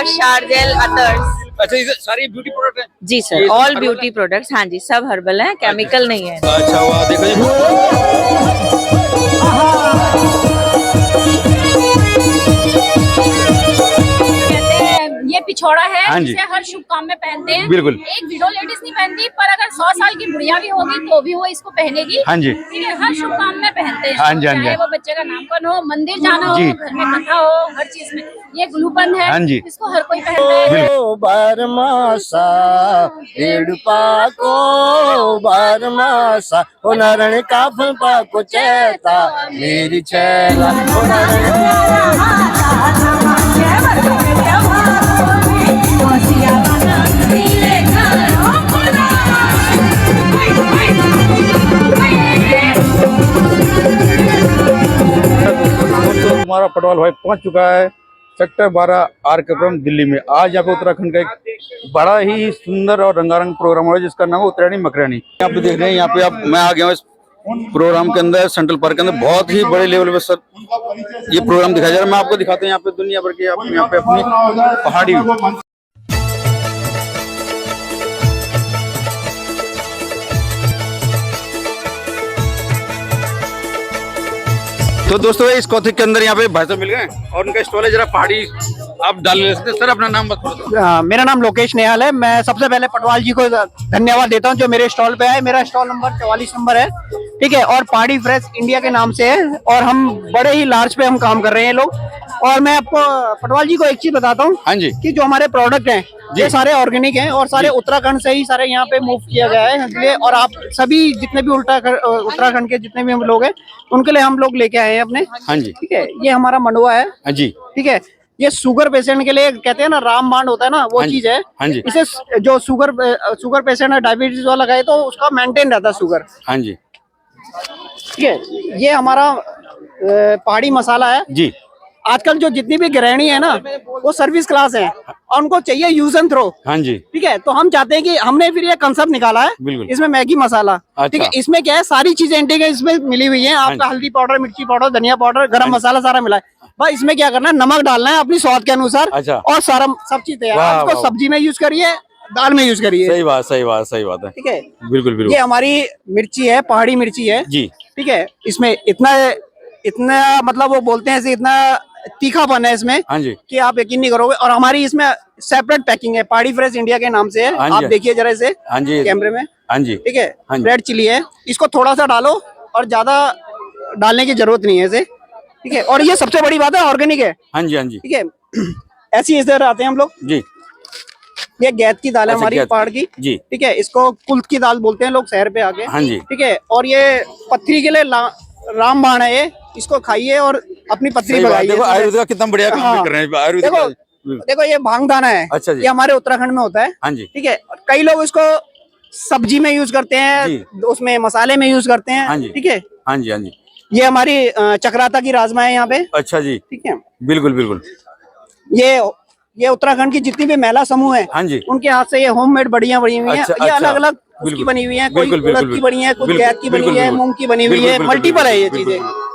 Blush, शार jail, अतर्स। अच्छा, ये सारी ब्यूटी प्रोडक्ट है? जी सर, ऑल ब्यूटी प्रोडक्ट्स। हाँ जी, सब हर्बल है, केमिकल नहीं है। अच्छा, वाह, देखो ये पिछोड़ा है, हाँ जी। जिसे हर शुभ काम में पहनते हैं। बिल्कुल। एक विडो लेडीज नहीं पहनती, पर अगर 100 साल की बुढ़िया भी होगी तो भी वो इसको पहनेगी। हाँ जी। ठीक है, हर शुभ काम में पहनते हैं। हाँ जी, हाँ जी। चाहे वो बच्चे का नामकरण हो, मंदिर जाना हो, जी। घर में कथा हो, हर चीज में। ये ग्लूपन है, हाँ जी। इसको हर कोई पहनता है। बारमासा डेढ़ पाको बारमासा हो नारायण काफन पाको चेता मेरी चेला हो हमारा पटवाल भाई पहुंच चुका है सेक्टर 12 आर के पुरम दिल्ली में। आज यहाँ पे उत्तराखंड का एक बड़ा ही सुंदर और रंगारंग प्रोग्राम हो रहा है जिसका नाम है उत्तरायणी मकरानी। आप देख रहे हैं यहाँ पे, मैं आ गया हूँ इस प्रोग्राम के अंदर, सेंट्रल पार्क के अंदर। बहुत ही बड़े लेवल पे सर ये प्रोग्राम दिखाया जा रहा है। मैं आपको दिखाता हूँ यहाँ पे दुनिया भर के यहाँ पे अपनी पहाड़ी। तो दोस्तों इस कौथिक के अंदर यहाँ पे भाई साहब मिल गए और उनका स्टॉल है, जरा पहाड़ी आप डाल ले सकते हैं। सर अपना नाम बताओ। मेरा नाम लोकेश निहाल है। मैं सबसे पहले पटवाल जी को धन्यवाद देता हूं जो मेरे स्टॉल पे आए। मेरा स्टॉल नंबर 44 नंबर है, ठीक है, और पहाड़ी फ्रेश इंडिया के नाम से है और हम बड़े ही लार्ज पे हम काम कर रहे हैं लोग। और मैं आपको पटवाल जी को एक चीज बताता हूँ, हाँ जी, कि जो हमारे प्रोडक्ट हैं ये सारे ऑर्गेनिक हैं और सारे उत्तराखंड से ही सारे यहाँ पे मूव किया गया है इसलिए। और आप सभी जितने भी उत्तराखंड के जितने भी हम लोग हैं उनके लिए हम लोग लेके आए हैं अपने। हाँ जी, ठीक है, ये हमारा मंडुआ है। हाँ जी, ठीक है, ये शुगर पेशेंट के लिए कहते हैं ना रामबाण होता है ना, वो चीज है। हाँ जी, इसे जो शुगर पेशेंट है, डायबिटीज वाला है तो उसका मेंटेन रहता है शुगर। हाँ जी, ठीक है, ये हमारा पहाड़ी मसाला है जी। आजकल जो जितनी भी गृहिणी है ना वो सर्विस क्लास है और उनको चाहिए यूज एंड थ्रो। हाँ जी, ठीक है, तो हम चाहते हैं कि हमने फिर ये कंसेप्ट निकाला है। बिल्कुल। इसमें मैगी मसाला, ठीक है, अच्छा। इसमें क्या है सारी चीजें इंटीग्रेट इसमें मिली हुई है। आपका हल्दी पाउडर, मिर्ची पाउडर, धनिया पाउडर, गरम मसाला सारा मिला है। बस इसमें क्या करना है, नमक डालना है अपनी स्वाद के अनुसार। अच्छा। और सारा सब चीज तैयार है। इसको सब्जी में यूज करिए, दाल में यूज करिए। सही बात, सही बात, सही बात है। ठीक है, बिल्कुल बिल्कुल। ये हमारी मिर्ची है, पहाड़ी मिर्ची है जी। ठीक है, इसमें इतना मतलब वो बोलते हैं इतना तीखापन है इसमें। हाँ जी, कि आप यकीन नहीं करोगे। और हमारी इसमें सेपरेट पैकिंग है, पहाड़ी फ्रेश इंडिया के नाम से है। हाँ आप जी, देखिए जरा इसे हाँ जी, कैमरे में। हाँ जी, ठीक है, हाँ जी। रेड चिली है, इसको थोड़ा सा डालो और ज्यादा डालने की जरूरत नहीं है इसे। ठीक है, और ये सबसे बड़ी बात है ऑर्गेनिक है। हाँ जी, हाँ जी, ठीक है, ऐसी इधर आते हैं हम लोग जी। ये गैत की दाल है अच्छा, हमारी गैत। पहाड़ की। जी। ठीक है, इसको कुल्थ की दाल बोलते हैं लोग शहर पे आके। हाँ जी। ठीक है, और ये पथरी के लिए रामबाण है ये, इसको खाइए और अपनी पथरी भगाइए। देखो आयुर्वेद का कितना बढ़िया काम कर रहे हैं आयुर्वेद देखो देखो ये भांगदाना है। अच्छा जी। ये हमारे उत्तराखंड में होता है। हाँ जी, ठीक है, कई लोग इसको सब्जी में यूज करते हैं, उसमें मसाले में यूज करते हैं। हाँ जी, ठीक है, हाँ जी, हाँ जी। ये हमारी चक्राता की राजमा है यहाँ पे। अच्छा जी, ठीक है, बिल्कुल बिल्कुल। ये उत्तराखंड की जितनी भी महिला समूह है, हाँ जी, उनके हाथ से ये होममेड बढ़िया बनी हुई है। अच्छा, ये अच्छा, अलग अलग उसकी बनी हुई है, कोई बिल्कुल, उड़द बिल्कुल, की बनी है, कुछ बिल्कुल, गैत की बनी बिल्कुल, है, बिल्कुल, मूंग की बनी हुई बिल्कुल, है, बिल्कुल, मल्टीपल है ये बिल्कुल, चीजें।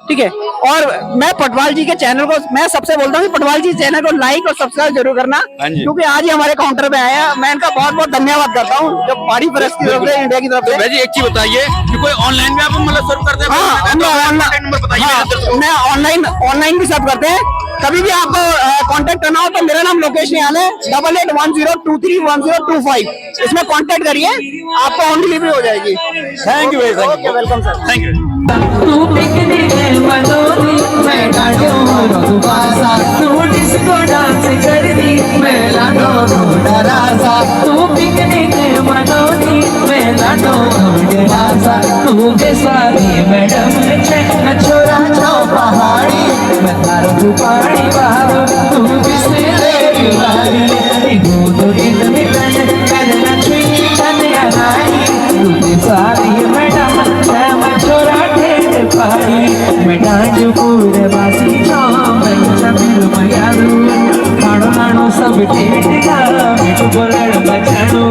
ठीक है, और मैं पटवाल जी के चैनल को मैं सबसे बोलता हूँ कि पटवाल जी चैनल को लाइक और सब्सक्राइब जरूर करना, क्योंकि आज ही हमारे काउंटर पे आया। मैं इनका बहुत बहुत धन्यवाद करता हूँ जो पहाड़ी प्रेस की तरफ से, इंडिया की तरफ से। जी एक चीज बताइए कि कोई ऑनलाइन में आप मतलब सर्व करते हैं? हाँ, नंबर बताइए। मैं ऑनलाइन भी सर्व करते हैं। कभी भी आपको कांटेक्ट करना हो तो मेरा नाम लोकेश निहाल है, 8810231025। इसमें कांटेक्ट करिए, आपको होम डिलीवरी हो जाएगी। Thank you, welcome sir, thank you. तू पिकनिक मनोनी मैं डांटो बासा, तू डिस्को डांस कर दी मैं लाडो डरासा। तू पिकनिक मनोनी मैं लाडो डरासा। तू के सारी मैडम मैं छोरा छो पहाड़ी मैं तारो पहाड़ी बाबू तू बिस्मिल्लाह गोदो इन मिलन करना छुई तन्या नाई। तू के सारी मैडम मैं छोरा मैं डांजू पूरे बासी छाम मैं सबिल मयारू खाणो नाणो सब टेट गा मिठू बोलड़ बचाणो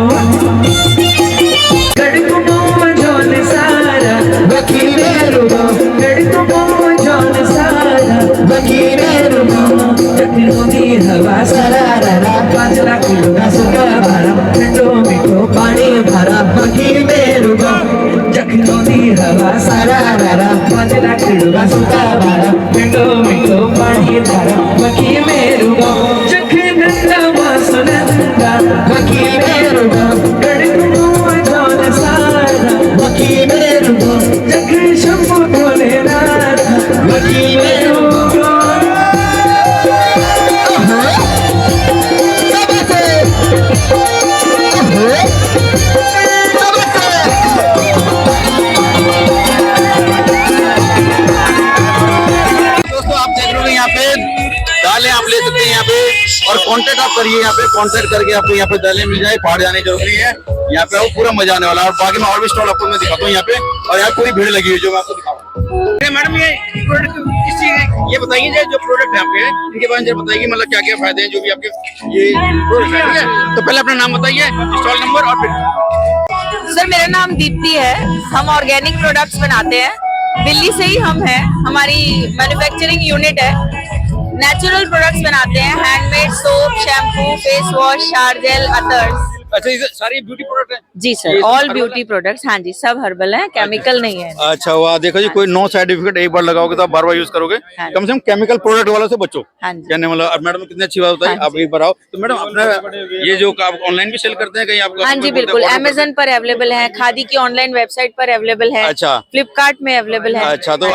गड़कुटो जोन सारा बकीरे रुगो गड़कुटो जोन सारा बकीरे रुगो तकनो दी हवा सरारा लखड़ूगा सुका भरा ठंडो मिठो पानी भरा मखी मेरुगा जखनों दी हवा सारा रारा मन लखड़ूगा सुका भरा ठंडो मिठो पानी भरा मखी मेरुगा जखन नवा सुनंदा मखी मेरुगा गड़गड़ो जान सारा मखी मेरुगा जखन शंभु भोलेनाथ मखी मेरुगा दोस्तों आप देख रहे हो यहाँ पे दालें आप ले सकते हैं यहाँ पे और कांटेक्ट आप करिए यहाँ पे कांटेक्ट करके आपको यहाँ पे दालें मिल जाए पहाड़ जाने की जरूरत नहीं है यहाँ पे आपको पूरा मजा आने वाला है और बाकी मैं और भी स्टॉल आपको मैं दिखाता हूँ यहाँ पे और यहाँ पूरी भीड़ लगी हुई है जो मैं आपको दिखाऊंगा। मैडम ये प्रोडक्ट किसी ये बताइए जो प्रोडक्ट है आपके इनके बारे में बताइए मतलब क्या क्या फायदे हैं जो भी आपके ये प्रोडक्ट है ठीक है। तो पहले अपना नाम बताइए स्टॉल नंबर और फिर। सर मेरा नाम दीप्ति है, हम ऑर्गेनिक प्रोडक्ट्स बनाते हैं, दिल्ली से ही हम हैं, हमारी मैन्युफैक्चरिंग यूनिट है, नेचुरल प्रोडक्ट्स बनाते हैं, handmade soap, shampoo, face wash, shower gel, others. अच्छा ये सारी ब्यूटी प्रोडक्ट है जी सर, ऑल ब्यूटी प्रोडक्ट्स, हाँ जी सब हर्बल है, केमिकल नहीं है। अच्छा वाह देखो जी कोई नो सर्टिफिकेट एक बार लगाओगे तो आप बार बार यूज करोगे हाँ कम से कम केमिकल प्रोडक्ट वालों से बचो हाँ जी कहने वाला। मैडम कितनी अच्छी बात बताई आप एक बार आओ तो मैडम अपना ये जो आप ऑनलाइन भी सेल करते हैं कहीं आपको? हाँ जी बिल्कुल, अमेजन पर अवेलेबल है, खादी की ऑनलाइन वेबसाइट पर अवेलेबल है, अच्छा फ्लिपकार्ट में अवेलेबल है। अच्छा तो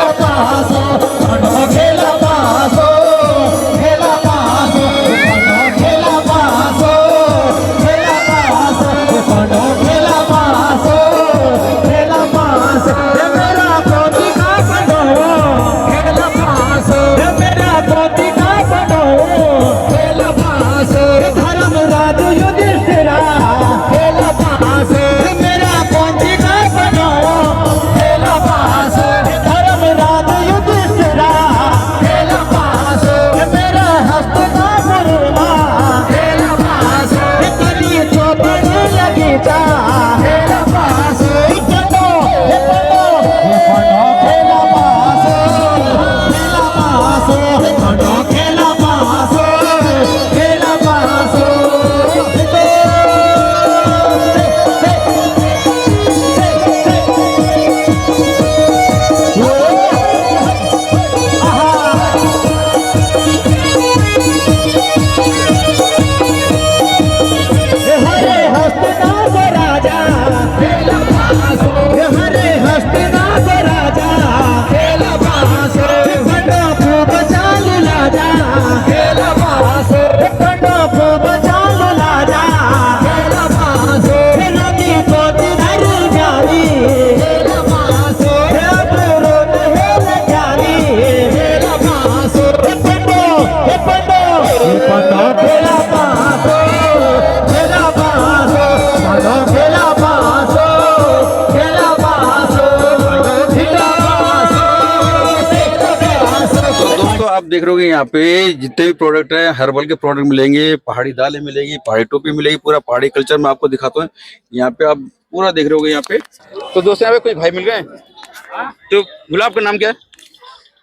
आप देख रहे हो यहाँ पे जितने भी प्रोडक्ट है हर्बल के प्रोडक्ट मिलेंगे, पहाड़ी दालें मिलेगी, पहाड़ी टोपी मिलेगी, पूरा पहाड़ी कल्चर मैं आपको दिखाता हूँ। यहाँ पे आप पूरा देख रहे हो यहाँ पे। तो दोस्तों यहाँ पे कुछ भाई मिल गए। तो गुलाब का नाम क्या है?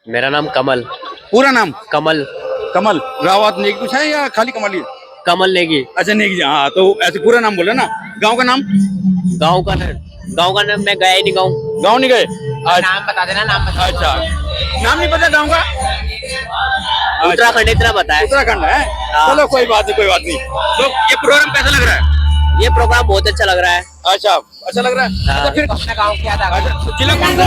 मेरा नाम कमल। पूरा नाम? कमल। कमल रावत नेगी कुछ है या खाली कमल ही? कमल नेगी। अच्छा नेगी, हाँ तो ऐसे पूरा नाम बोले ना। गाँव का नाम? गाँव का नाम मैं गया ही नहीं गाँव। गाँव नहीं गए? नाम बता देना, नाम बता। अच्छा नाम नहीं पता गाँव का? उत्तराखंड इतना पता है। उत्तराखंड है, चलो कोई बात नहीं कोई बात नहीं। तो ये प्रोग्राम कैसा लग रहा है? ये प्रोग्राम बहुत अच्छा लग रहा है। अच्छा अच्छा लग रहा है। अच्छा फिर अपना गाँव क्या था? जिला कौन सा?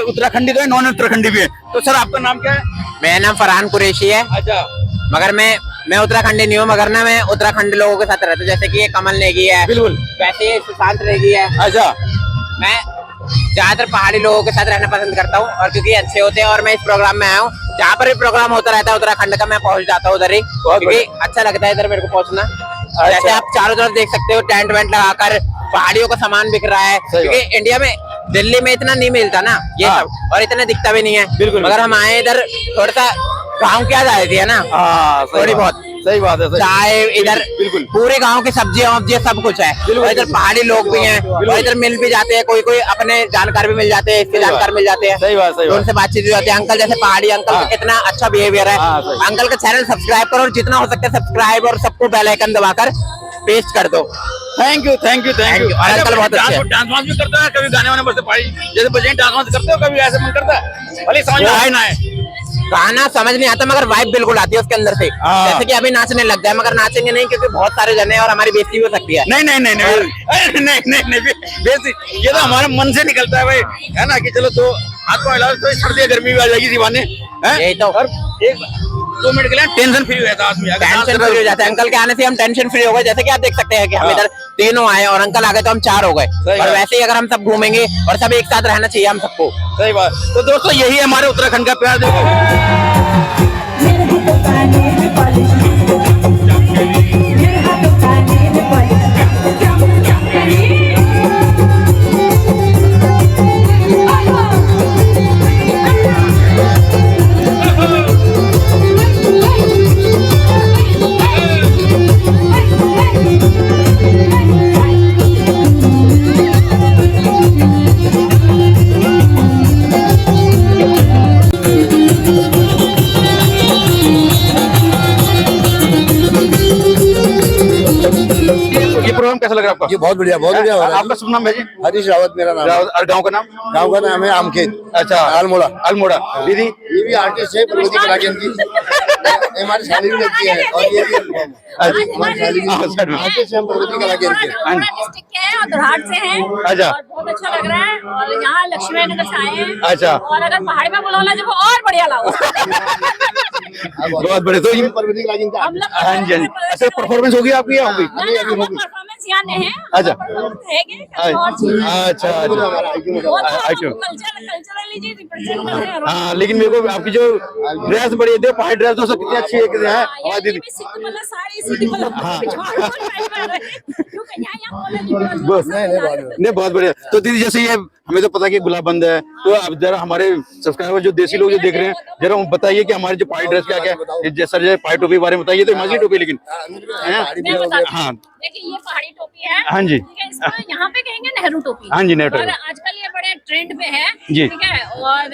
उत्तराखंडी तो है, नॉन उत्तराखंडी भी है। तो सर आपका नाम क्या है? मेरा नाम फरहान कुरैशी है। अच्छा मगर मैं उत्तराखंडी नहीं हूँ, मगर ना मैं उत्तराखंड लोगों के साथ रहता हूँ, जैसे कि ये कमल नेगी है, बिल्कुल। वैसे ये सुशांत नेगी है। अच्छा मैं ज्यादातर पहाड़ी लोगों के साथ रहना पसंद करता हूँ, और क्योंकि अच्छे होते हैं, और मैं इस प्रोग्राम में आया हूँ, जहाँ पर भी प्रोग्राम होता रहता है उत्तराखंड का मैं पहुंच जाता हूँ उधर ही, क्योंकि अच्छा लगता है इधर मेरे को पहुंचना। जैसे आप चारों तरफ देख सकते हो टेंट वेंट लगाकर पहाड़ियों का सामान बिक रहा है, क्योंकि इंडिया में दिल्ली में इतना नहीं मिलता ना ये सब, और इतना दिखता भी नहीं है। बिल्कुल। मगर हम आए इधर थोड़ा सा गाँव की याद आ रही है ना, थोड़ी बहुत। सही बात है। चाय इधर बिल्कुल पूरे गांव की सब्जियां वब्जियां सब कुछ है, और इधर पहाड़ी लोग भी हैं, और इधर मिल भी जाते हैं, कोई कोई अपने जानकार भी मिल जाते हैं, इसके जानकार मिल जाते हैं। सही बात तो उनसे बातचीत भी होती है। अंकल जैसे पहाड़ी अंकल का कितना अच्छा बिहेवियर है। अंकल का चैनल सब्सक्राइब करो, और जितना हो सकता है सब्सक्राइब, और सबको बेल आइकन दबाकर पेस्ट कर दो। Thank you thank you thank you. और अंकल बहुत अच्छे हैं। डांस वांस भी करते हैं, कभी गाने वाने बजते पहाड़ी जैसे बजे डांस वांस करते हो, कभी ऐसे मन करता है? भले समझ में आए ना आए, गाना समझ नहीं आता, मगर वाइब बिल्कुल आती है उसके अंदर से। जैसे कि अभी नाचने लग जाए, मगर नाचेंगे नहीं, क्योंकि बहुत सारे जने हैं और हमारी बेइज्जती हो सकती है। नहीं नहीं नहीं नहीं नहीं नहीं नहीं नहीं बेसिक ये तो हमारे मन से निकलता है भाई, है ना कि चलो तो हाथ को हिलाओ तो सर्दी गर्मी भी आ जाएगी दीवाने, यही तो। और एक 2 मिनट के लिए टेंशन फ्री हो जाता है आदमी। टेंशन फ्री हो जाता है। अंकल के आने से हम टेंशन फ्री हो गए। जैसे कि आप देख सकते हैं कि हम इधर 3 आए, और अंकल आ गए तो हम 4 हो गए। और वैसे ही अगर हम सब घूमेंगे, और सब एक साथ रहना चाहिए हम सबको। सही बात। तो दोस्तों यही है हमारे उत्तराखंड का प्यार। देखो ये प्रोग्राम कैसा लग रहा है आपका? ये बहुत बढ़िया हो रहा है। आपका शुभ नाम है जी? हरीश रावत मेरा नाम है। और गाँव का नाम? गाँव का नाम है आमखेत। अच्छा अल्मोड़ा। अल्मोड़ा। दीदी ये भी आर्टिस्ट है, प्रगति कला केंद्र की। हमारी शादी भी लगती है, और ये भी हमारी शादी भी आर्टिस्ट है, प्रगति कला केंद्र के। डिस्ट्रिक्ट के हैं और दोरहाट से हैं। अच्छा। और बहुत अच्छा लग रहा है, और यहाँ लक्ष्मी नगर से आए हैं। अच्छा। और अगर पहाड़ी में बुलाना जब और बढ़िया लाओ। बहुत बड़े। तो ये प्रगति कला केंद्र हम लोग हाँ जी हाँ जी। अच्छा परफॉर्मेंस होगी आपकी या होगी? परफॉर्मेंस यहाँ नहीं है। अच्छा। अच्छा अच्छा। कल्चरली जी रिप्रेजेंट कर रहे हैं। हाँ लेकिन मेरे को आपकी जो ड्रेस बड़ी है, पहाड़ी ड्रेस दोस्तों कितनी अच्छी है, कितनी है हमारी दीदी। बस नहीं बहुत बढ़िया। तो दीदी जैसे ये हमें तो पता है कि गुलाबंद है, तो अब जरा हमारे सब्सक्राइबर जो देसी लोग जो देख रहे हैं, जरा बताइए कि हमारी जो पहाड़ी ड्रेस क्या क्या है। जैसा जो पहाड़ी टोपी के बारे में बताइए। तो हिमाचली टोपी लेकिन हाँ देखिए ये पहाड़ी टोपी है। हाँ जी। ठीक है, इसको यहाँ पे कहेंगे नेहरू टोपी। हाँ जी नेहरू। और आजकल ये बड़े ट्रेंड पे है। जी। ठीक है, और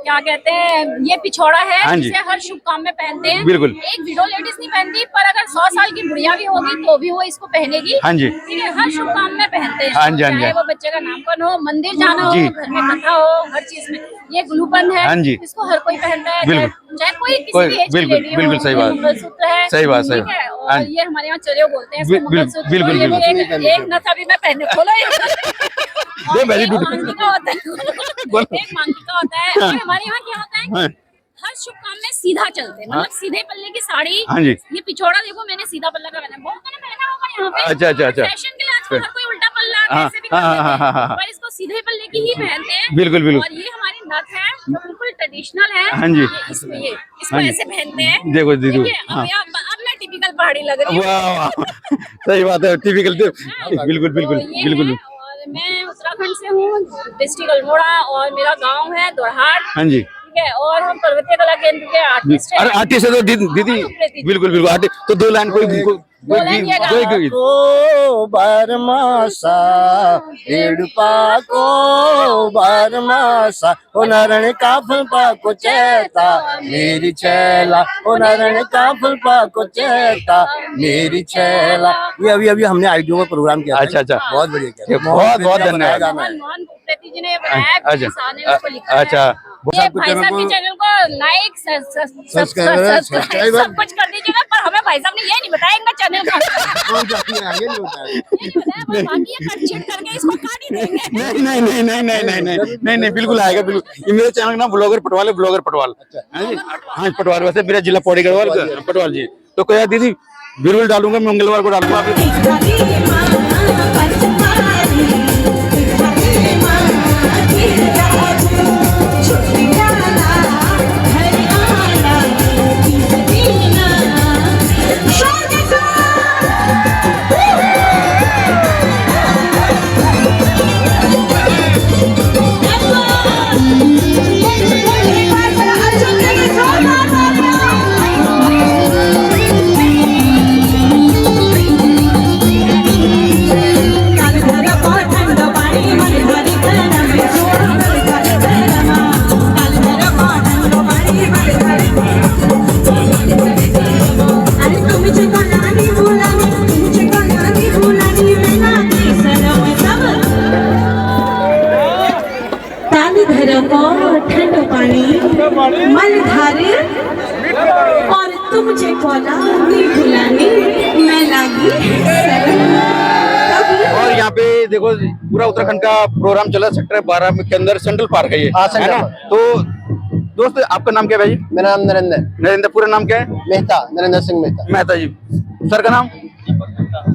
क्या कहते हैं, ये पिछोड़ा है, हाँ जी। जिसे हर शुभ काम में पहनते हैं। बिल्कुल। एक विडो लेडीज नहीं पहनती, पर अगर 100 साल की बुढ़िया भी होगी तो भी वो इसको पहनेगी। हाँ जी। ठीक है, हर शुभ काम में पहनते हैं। हाँ जी, हाँ जी। चाहे वो बच्चे का नामकरण हो, मंदिर जाना हो, जी। घर में कथा हो, हर चीज में। ये ग्लूबंद है। हाँ जी। इसको हर कोई पहनता है। बिल्कुल। चाहे कोई किसी कोई- भी एज की बिल्कुल, लेडी हो। बिल्कुल सही बात। मंगलसूत्र है। सही बात, सही ठीक है, बात। हाँ और जी। ये हमारे यहाँ चरियो बोलते हैं इसको, बिल्कुल, मंगलसूत्र। बिल्कुल, और ये भी बिल्कुल। एक नथ अभी मैं पहने खोला दे very good। मांगी का होता है। एक मांगी का होता है। और हमारे यहाँ क्या होता है, हाँ। हर शुभ काम में सीधा चलते हैं, मतलब सीधे पल्ले की साड़ी। हाँ जी। ये पिछोड़ा देखो, मैंने सीधा पल्ला का पहना है। बहुत मैंने पहना होगा यहाँ पे। अच्छा, अच्छा, अच्छा। फैशन के लिए आजकल हर कोई उल्टा पल्ला हाँ, कैसे भी कर हाँ, लेते हाँ, हाँ, हाँ, हैं, हाँ। पर इसको सीधे पल्ले की ही पहनते हैं। बिल्कुल, बिल्कुल। और ये हमारी नथ है जो बिल्कुल ट्रेडिशनल है। हाँ जी। इसको हाँ जी। ऐसे पहनते हैं। देखो दीदी। ठीक है, हाँ। अब मैं टिपिकल पहाड़ी लग रही हूँ। वाह वाह सही बात है। टिपिकल बिल्कुल बिल्कुल तो ये बिल्कुल। है, और मैं उत्तराखंड से हूँ, डिस्ट्रिक्ट अल्मोड़ा, और मेरा गांव है दोरहाट। हाँ जी। ठीक है, और हम पर्वतीय कला केंद्र के आर्टिस्ट हैं। अरे आर्टिस्ट है तो दीदी बिल्कुल बिल्कुल आर्टिस्ट। तो 2 लाइन कोई को बारमासा डेढ़पा को बारमासा ओ नारायण काफल पा को चेता मेरी छैला ओ नारायण काफल पा को चेता मेरी छैला। ये अभी हमने आईडियो में प्रोग्राम किया। अच्छा अच्छा बहुत बढ़िया किया। बहुत बहुत धन्यवाद। मोहन प्रेती जी ने बनाया है, अच्छा किसान ने उसको लिखा है। अच्छा ये भाई साहब के चैनल को लाइक सब्सक्राइबर सब कुछ कर दीजिएगा, पर हमें भाई साहब ने ये नहीं बताया इनका चैनल कौन जाती है आगे नहीं बताया। ये नहीं बताया, पर बाकी ये कट छिट करके इसको काट ही देंगे। नहीं बिल्कुल आएगा बिल्कुल। ये मेरे चैनल का नाम ब्लॉगर पटवाल है, ब्लॉगर पटवाल। हाँ पटवाल, वैसे मेरा जिला पौड़ी गढ़वाल पटवाल जी। तो क्या दीदी बिल्कुल डालूंगा, मैं मंगलवार को डालूंगा। ठंड पानी मलधारे और तुमचे भुलानी मैं लागी। और यहाँ पे देखो पूरा उत्तराखंड का प्रोग्राम चला सेक्टर 12 के अंदर सेंट्रल पार्क है ये, है ना। तो दोस्त आपका नाम क्या है भाई? मेरा नाम नरेंद्र। नरेंद्र, पूरा नाम क्या है? मेहता, नरेंद्र सिंह मेहता। मेहता जी। सर का नाम?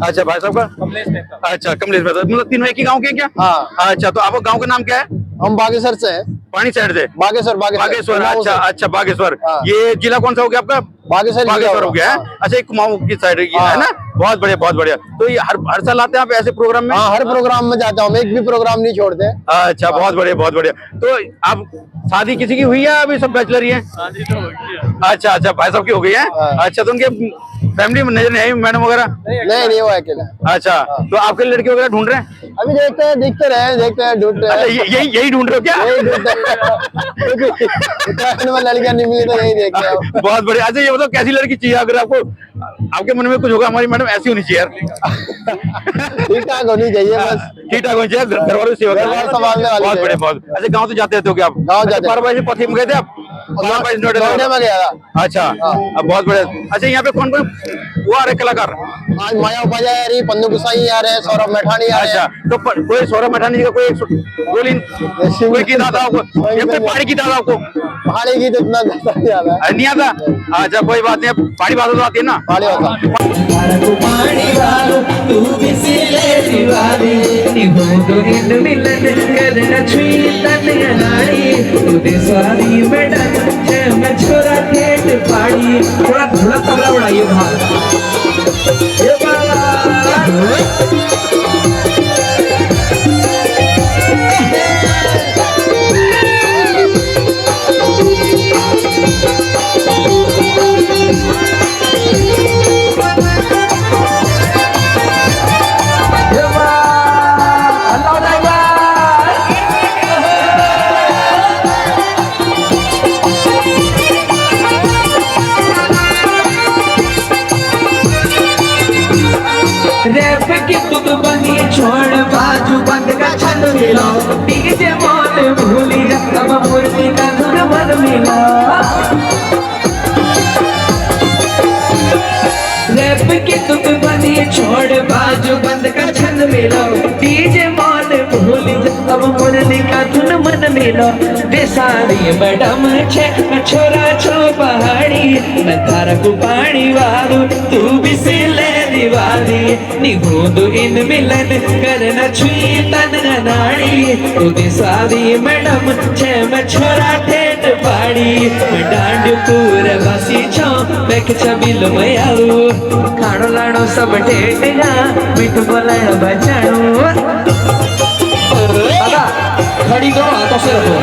अच्छा, भाई साहब का? कमलेश मेहता। अच्छा, कमलेश मेहता। मतलब तीनों एक ही गाँव के क्या? हाँ। अच्छा, तो आपका गाँव का नाम क्या है? हम बागेश्वर से हैं। पानी साइड से? बागेश्वर। अच्छा बागेश्वर। ये जिला कौन सा हो गया आपका? बागेश्वर हो गया है। अच्छा, कुमाऊं की साइड है ना। बहुत बढ़िया। तो ये हर साल आते हैं आप ऐसे प्रोग्राम में? हाँ, हर प्रोग्राम में जाता हूँ, एक भी प्रोग्राम नहीं छोड़ते। अच्छा, बहुत बढ़िया। तो आप शादी किसी की हुई है? अभी सब बैचलर ही है? शादी तो हो गई है। अच्छा, भाई साहब की हो गई है। अच्छा, तो उनके फैमिली में नजर नहीं आई मैडम वगैरह? नहीं, वो अकेला। अच्छा, तो आपके लड़के वगैरह ढूंढ रहे हैं? अभी देखते हैं ढूंढ रहे हैं। यही ढूंढ रहे हो क्या? यही ढूंढते हैं। उत्तराखंड में लड़कियां नहीं मिली तो यही देखते हैं। बहुत बढ़िया। अच्छा, ये बताओ कैसी लड़की चाहिए? अगर आपको आपके मन में कुछ होगा, हमारी मैडम ऐसी होनी चाहिए यार। ठीक ठाक होनी चाहिए, बस ठीक ठाक होनी चाहिए, घर वालों की सेवा संभालने वाली। बहुत बढ़िया। अच्छा, गाँव तो जाते रहते हो क्या आप? गाँव जाते हैं। 12 बजे पथी में गए थे आप? नोएडा में गया था। अच्छा, अब बहुत बढ़िया। अच्छा, यहाँ पे कौन वो आ रहे कलाकार? आज माया उपाध्याय आ रही, पन्नू गुसाई आ रहे हैं, सौरभ मैठानी आ रहे हैं। अच्छा, तो कोई सौरभ मैठानी जी का कोई गीत आता आपको या कोई पहाड़ी गीत आता आपको? पहाड़ी गीत इतना नहीं आता। नहीं आता? अच्छा, कोई बात नहीं, पहाड़ी भाषा तो आती है ना? पहाड़ी भाषा। पानी वालो तू बिसिले दीवानी निहोदो इन मिलन करना छुई तन नाड़ी तू दे सारी मैडम जे मैं छोरा ठेठ पाड़ी। थोड़ा तबला बढ़ाइए भाई। ये बाला रैप की तुक बनी छोड़ बाजू बंद का छंद मिला डीजे मॉल भूली अब मूर्ति का धुन मन मिला। रैप की तुक बनी छोड़ बाजू बंद का छंद मिला डीजे मॉल भूली अब मूर्ति का धुन मन मिला। बेसारी मैडम छे छोरा छो पहाड़ी मैं थारा को पानी वालू तू भी सिले दीवानी निहोदो इन मिलन करना छुई तन नाड़ी तू सारी मैडम छे मैं छोरा ठेठ पाड़ी मैं डांड पूरे बसी छो बैक छबिल में आऊ खाड़ो लाड़ो सब ठेठ जा मिठ बोलाण बचाणो। खड़ी दो हाथों से रखो।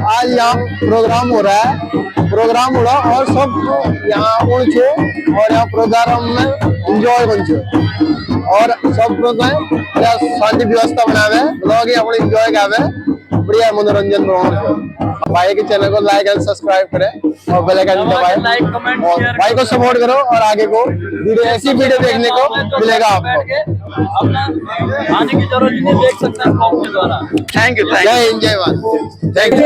आज यहाँ प्रोग्राम हो रहा और सब यहाँ उड़ छो और यहाँ प्रोग्राम में एंजॉय कर छो और सब लोग शांति व्यवस्था बनावे लोग अपने एंजॉय गावे बढ़िया मनोरंजन भाई के चैनल को लाइक एंड सब्सक्राइब करें और बेल आइकन दबाएं और भाई को सपोर्ट करो और आगे को वीडियो ऐसी वीडियो देखने को मिलेगा आपको। अपना आने की जरूरत नहीं, देख सकते हैं ब्लॉग के द्वारा। थैंक यू जय हिंद जय भारत। Thank you.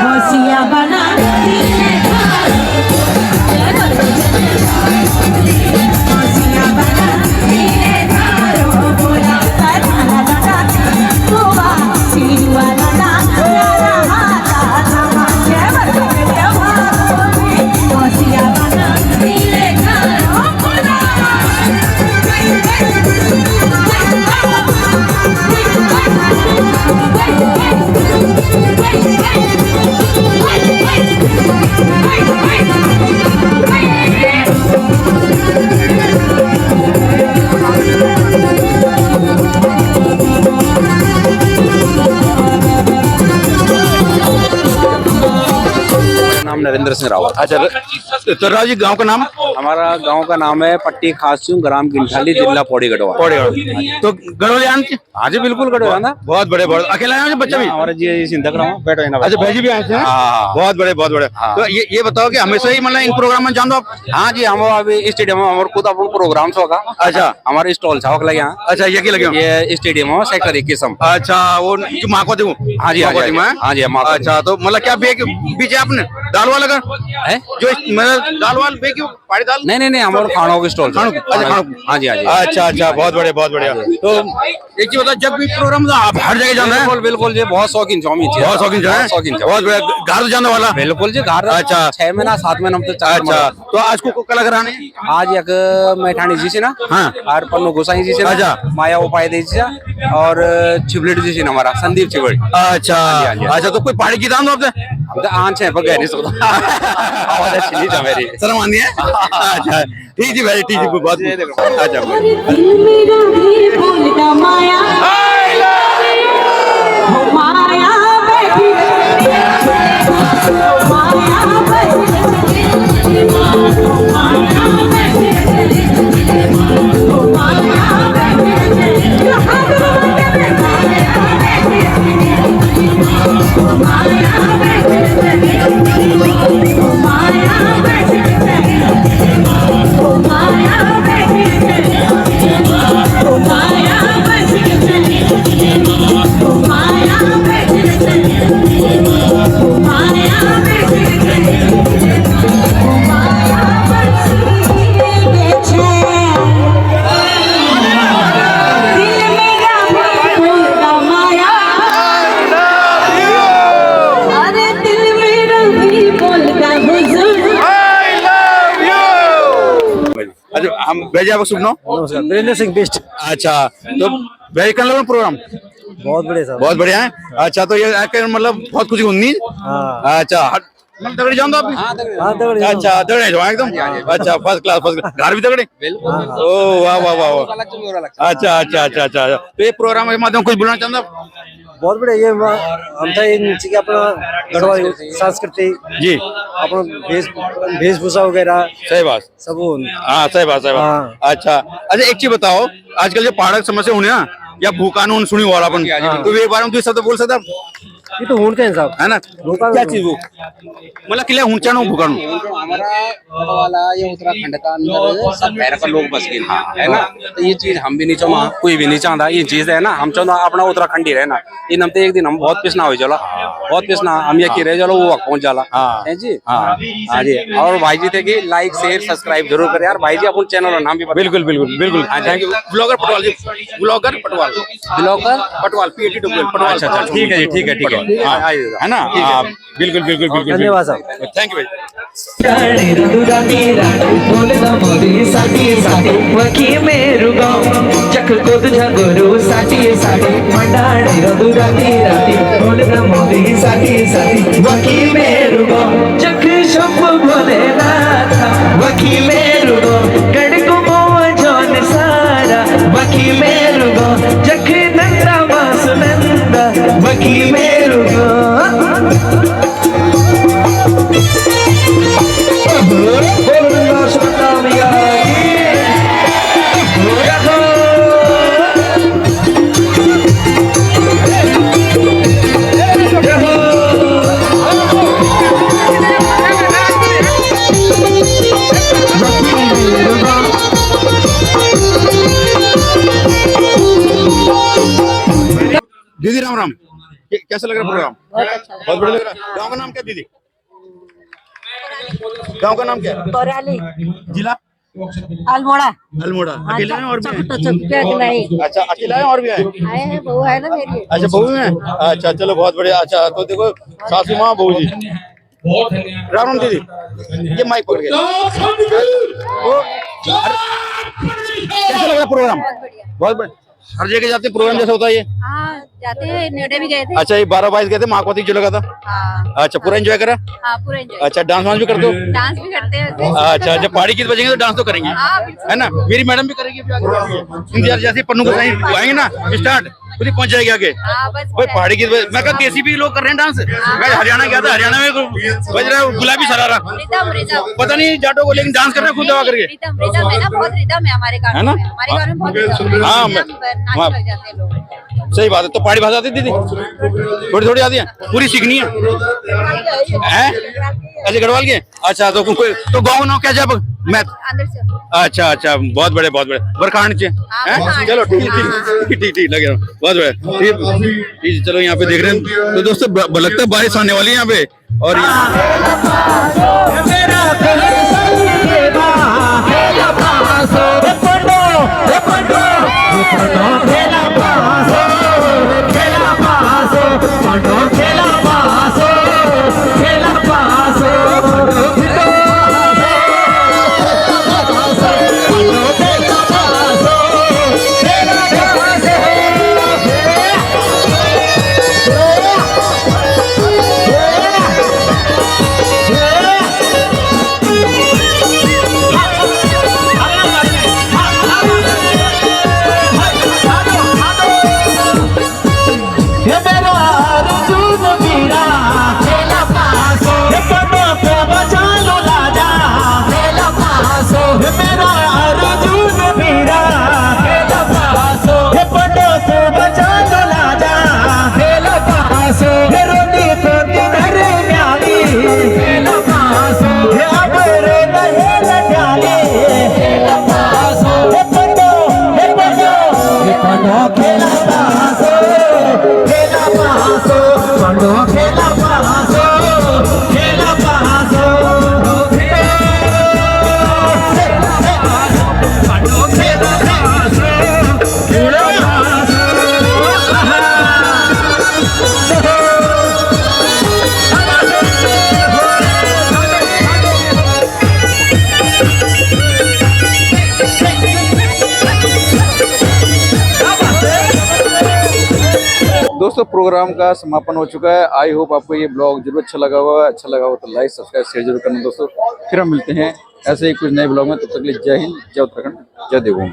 होशिया बना नाम नरेंद्र सिंह रावत। अच्छा तो राव जी गांव का नाम? हमारा गांव का नाम है पट्टी खासू, ग्राम गिंठाली, जिला पौड़ी गढ़वा। तो गढ़वाल हाँ जी बिल्कुल गढ़वा ना। बहुत बड़े बहुत अकेला है बच्चा भी? हमारा जी सिंधक रहा हूँ, बैठो ना। अच्छा भाई भी आए थे? हाँ। बहुत बड़े बहुत बड़े। तो ये बताओ कि हमेशा ही मतलब इन प्रोग्राम में जान दो आप? हाँ जी, हम अभी स्टेडियम में हमारे खुद अपन प्रोग्राम होगा। अच्छा हमारे स्टॉल छावक लगे यहाँ। अच्छा ये लगे ये स्टेडियम है सेक्टर 21 में। अच्छा वो जो माँ को दूँ? हाँ जी हाँ जी। अच्छा तो मतलब क्या बीच आपने दाल वाला का है जो दाल वाल पाड़ी दाल? नहीं हमारे खानों के स्टॉल। हाँ जी हाँ जी। अच्छा बहुत बढ़िया। तो एक चीज बताओ, जब भी प्रोग्राम आप हर जगह जाना है? बिल्कुल जी, बहुत शौकीन छो। बहुत शौकीन छो, बहुत बढ़िया। घर जाने वाला? बिल्कुल जी घर। अच्छा 6 महीना 7 महीना तो। अच्छा तो आज को कला कराने? आज एक मैठानी जी से ना। हाँ और पन्नू गोसाई जी से। अच्छा माया उपाय जी से और छिबलेट जी से हमारा संदीप छिबलेट। अच्छा तो कोई पहाड़ी की दाम दो आपने? आंच है पर गए नहीं सकता। आवाज अच्छी नहीं था मेरी, शर्म आनी है। अच्छा ठीक जी भाई, ठीक है बहुत। अच्छा दिल मेरा भी भूलता माया माया बैठी माया हम भेजे आपको सुनो। नमस्कार, वीरेंद्र सिंह बेस्ट। अच्छा तो भेज कर लो प्रोग्राम बहुत बढ़िया साहब, बहुत बढ़िया है। अच्छा तो ये मतलब बहुत खुशी होनी। अच्छा दगड़ी जाओ आप? अच्छा दगड़े जाओ एकदम। अच्छा फर्स्ट क्लास घर भी दगड़े? ओ वाह वाह वाह। अच्छा तो ये प्रोग्राम के माध्यम कुछ बोलना चाहता? बहुत बढ़िया। ये हम था नीचे अपना गढ़वा संस्कृति जी, अपना वेशभूषा वगैरह। सही बात सब। हाँ सही बात। अच्छा एक चीज बताओ, आजकल जो पहाड़ समस्या होने ना या भू कानून सुनी वाला अपन, तो ये बारे में तुम शब्द बोल सकते? ये तो हूं के साहब है ना, क्या चीज वो मतलब किले ऊंचाणो भूकाणो? हमारा वाला ये उत्तराखंड का अंदर सब पैर का लोग बस गए है ना। तो ये चीज हम भी नहीं चाहना, कोई भी नहीं चाहता ये चीज है ना। हम चाहता अपना उत्तराखंड ही रहना। इन हम तो एक दिन हम बहुत पिसना हो चला, बहुत पिसना हम ये रह चलो वो पहुंच जाला है जी। हाँ जी। और भाई जी थे कि लाइक शेयर सब्सक्राइब जरूर करें यार। भाई जी अपन चैनल का नाम भी बिल्कुल बिल्कुल बिल्कुल। Thank you. Blogger Patwal ji, blogger Patwal Patwal. अच्छा ठीक है जी, ठीक है है ना। बिल्कुल बिल्कुल बिल्कुल। धन्यवाद साहब, थैंक यू भाई। वकी मेरू गाव चक को तुझा गुरु साठी साठी मंडाळे रदुराती राती बोलदा मोदी साठी साठी वकी मेरू गाव चक शंभ भोलेनाथ वकी मेरू गाव गडको मोह जोन सारा वकी मेरू गाव जख नंदा वासुनंदा वकी मेरू गाव Bravo! दीदी राम राम, कैसा लग रहा प्रोग्राम? बहुत बढ़िया लग रहा। गाँव का नाम क्या दीदी? गाँव का नाम क्या है? जिला अल्मोड़ा। अल्मोड़ा। अकेले हैं और भी हैं? नहीं अच्छा अकेला है और भी है? आए हैं, बहू है ना मेरी। अच्छा बहू है। अच्छा चलो बहुत बढ़िया। अच्छा तो देखो सासू माँ बहू जी। राम राम दीदी, ये माइक पकड़ के। कैसा लग रहा प्रोग्राम? बहुत बढ़िया। हर जगह जाते प्रोग्राम जैसा होता है ये? हाँ जाते हैं, नोएडा भी गए थे। अच्छा ये 12-22 गए थे, महाकवती जो लगा था। हाँ अच्छा पूरा एंजॉय करा? हाँ पूरा एंजॉय। अच्छा डांस वांस भी करते हो? डांस भी करते हैं। अच्छा जब पहाड़ी गीत बजेंगे तो डांस तो करेंगे, हाँ, बिल्कुल। है ना? मेरी मैडम भी करेगी अभी आगे। इंतजार जैसे पन्नू को आएंगे ना स्टार्ट खुद ही पहुंच जाएगी आगे। हाँ बस भाई पहाड़ी गीत मैं कहा देसी भी लोग कर रहे हैं डांस। मैं हरियाणा गया था, हरियाणा में बज रहा है गुलाबी सरारा, रिदम रिदम पता नहीं जाटो को, लेकिन डांस कर रहे हैं खुद दवा करके। रिदम रिदम है ना, बहुत रिदम है हमारे गानों है ना? में। हमारे गानों में बहुत रिदम है। हाँ, नाचने लग जाते हैं लोग। सही बात है। तो पहाड़ी भाषा आती है दीदी? थोड़ी थोड़ी आती है? पूरी सीखनी है? अच्छा गढ़वाल के? अच्छा तो गाँव नाम क्या जब मैं? अंदर से अच्छा अच्छा बहुत बड़े बरखान चे हैं? चलो ठीक लगे बहुत बड़े ठीक। चलो यहाँ पे देख रहे हैं तो दोस्तों लगता है बारिश आने वाली है यहाँ पे। और दोस्तों प्रोग्राम का समापन हो चुका है। आई होप आपको ये ब्लॉग जरूर अच्छा लगा हो तो लाइक सब्सक्राइब शेयर जरूर करना दोस्तों। फिर हम मिलते हैं ऐसे ही कुछ नए ब्लॉग में, तब तक के लिए जय हिंद, जय उत्तराखंड, जय देवभूमि।